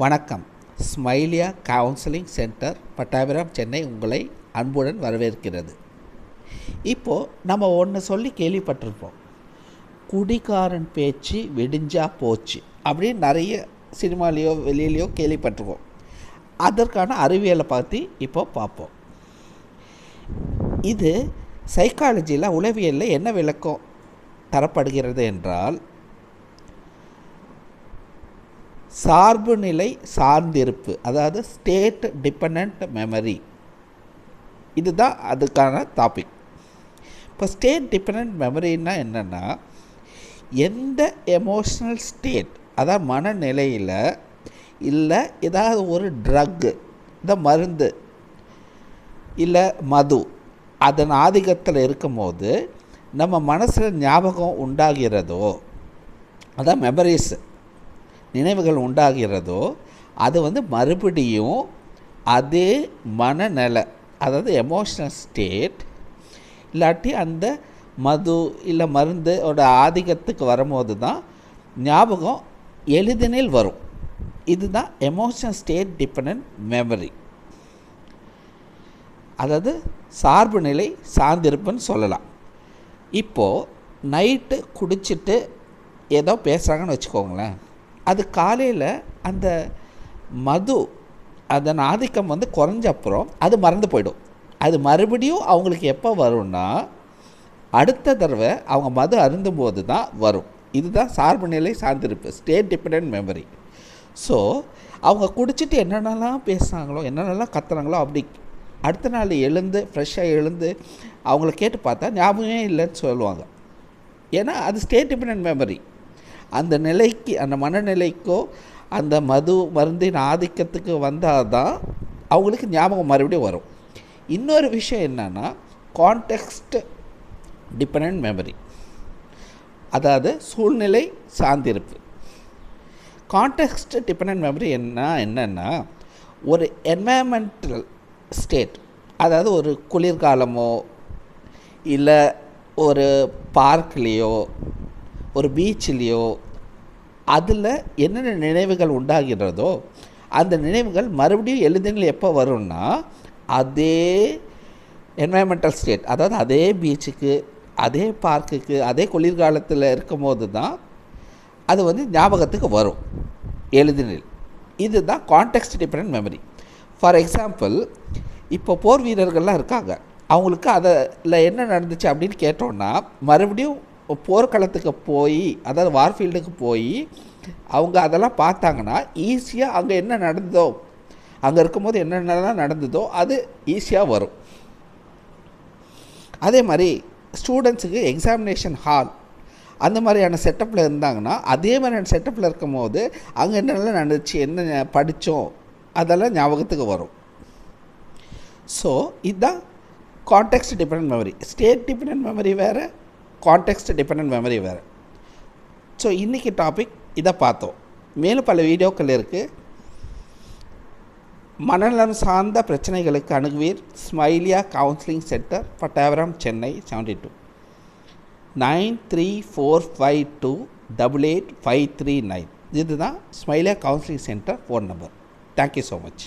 வணக்கம். ஸ்மைலியா counselling centre Pattabiram Chennai உங்களை அன்புடன் வரவேற்கிறது. இப்போது நம்ம ஒன்று சொல்லி கேள்விப்பட்டிருப்போம், குடிகாரன் பேச்சு வெடிஞ்சா போச்சு அப்படின்னு நிறைய சினிமாலேயோ வெளியிலையோ கேள்விப்பட்டிருக்கோம். அதற்கான அறிவியலை பற்றி இப்போ பார்ப்போம். இது சைக்காலஜியில் உளவியலில் என்ன விளக்கம் தரப்படுகிறது என்றால், சார்பு நிலை சார்ந்திருப்பு, அதாவது ஸ்டேட் டிபெண்ட் மெமரி, இதுதான் அதுக்கான டாபிக். இப்போ ஸ்டேட் டிபெண்ட் மெமரின்னா என்னென்னா, எந்த எமோஷ்னல் ஸ்டேட், அதாவது மனநிலையில் இல்லை ஏதாவது ஒரு ட்ரக்கு, இந்த மருந்து இல்லை மது அதன் ஆதிக்கத்தில் இருக்கும்போது நம்ம மனசில் ஞாபகம் உண்டாகிறதோ, அதான் மெமரிஸ், நினைவுகள் உண்டாகிறதோ, அது மறுபடியும் அதே மனநிலை, அதாவது எமோஷ்னல் ஸ்டேட் இல்லாட்டி அந்த மது இல்லை மருந்தோட ஆதிக்கத்துக்கு வரும்போது தான் ஞாபகம் எளிதினில் வரும். இதுதான் எமோஷ்னல் ஸ்டேட் டிபெண்ட் மெமரி, அதாவது சார்பு நிலை சார்ந்திருப்புன்னு சொல்லலாம். இப்போது நைட்டு குடிச்சிட்டு ஏதோ பேசுகிறாங்கன்னு வச்சுக்கோங்களேன், அது காலையில் அந்த மது அதன் ஆதிக்கம் குறைஞ்ச அப்புறம் அது மறந்து போயிடும். அது மறுபடியும் அவங்களுக்கு எப்போ வரும்னா, அடுத்த தடவை அவங்க மது அருந்தும்போது தான் வரும். இதுதான் சார்பு நிலை சார்ந்திருப்பு, ஸ்டேட் டிபெண்ட் மெமரி. ஸோ அவங்க குடிச்சிட்டு என்னென்னலாம் பேசுகிறாங்களோ, என்னென்னலாம் கத்துறாங்களோ, அப்படி அடுத்த நாள் எழுந்து ஃப்ரெஷ்ஷாக எழுந்து அவங்கள கேட்டு பார்த்தா ஞாபகமே இல்லைன்னு சொல்லுவாங்க. ஏன்னா அது ஸ்டேட் டிபெண்ட் மெமரி. அந்த நிலைக்கு, அந்த மனநிலைக்கோ அந்த மது மருந்தின் ஆதிக்கத்துக்கு வந்தால் தான் அவங்களுக்கு ஞாபகம் மறுபடியும் வரும். இன்னொரு விஷயம் என்னென்னா, கான்டெக்ஸ்ட் டிபெண்ட் மெமரி, அதாவது சூழ்நிலை சார்ந்திருப்பு. கான்டெக்ஸ்ட் டிபெண்ட் மெமரி என்னென்னா, ஒரு என்வாயர்மெண்டல் ஸ்டேட், அதாவது ஒரு குளிர்காலமோ இல்லை ஒரு பார்க்லேயோ ஒரு பீச்சிலேயோ அதில் என்னென்ன நினைவுகள் உண்டாகிறதோ அந்த நினைவுகள் மறுபடியும் எளிதில் எப்போ வரும்னா, அதே என்வாயர்மெண்டல் ஸ்டேட், அதாவது அதே பீச்சுக்கு, அதே பார்க்குக்கு, அதே குளிர்காலத்தில் இருக்கும்போது தான் அது ஞாபகத்துக்கு வரும் எளிதில். இதுதான் context depend memory. For example, இப்போ போர் வீரர்கள்லாம் இருக்காங்க, அவங்களுக்கு அதில் என்ன நடந்துச்சு அப்படின்னு கேட்டோன்னா, மறுபடியும் போர்க்களத்துக்கு போய், அதாவது வார்ஃபீல்டுக்கு போய் அவங்க அதெல்லாம் பார்த்தாங்கன்னா ஈஸியாக அங்கே என்ன நடந்ததோ, அங்கே இருக்கும்போது என்னென்னலாம் நடந்ததோ அது ஈஸியாக வரும். அதே மாதிரி ஸ்டூடெண்ட்ஸுக்கு எக்ஸாமினேஷன் ஹால் அந்த மாதிரியான செட்டப்பில் இருந்தாங்கன்னா, அதே மாதிரியான செட்டப்பில் இருக்கும்போது அங்கே என்னென்னலாம் நடந்துச்சு, என்ன படித்தோம், அதெல்லாம் ஞாபகத்துக்கு வரும். ஸோ இதுதான் context depend memory. State depend memory வேறு, கான்டெக்ஸ்ட் டிபெண்ட் மெமரி வேறு. ஸோ இன்றைக்கி டாபிக் இதை பார்த்தோம். மேலும் பல வீடியோக்கள் இருக்குது. மனநலம் சார்ந்த பிரச்சனைகளுக்கு அணுகுவீர் ஸ்மைலியா கவுன்சிலிங் சென்டர், பட்டாபிராம், சென்னை 72 9345288539. இதுதான் ஸ்மைலியா counselling centre phone number. Thank you so much.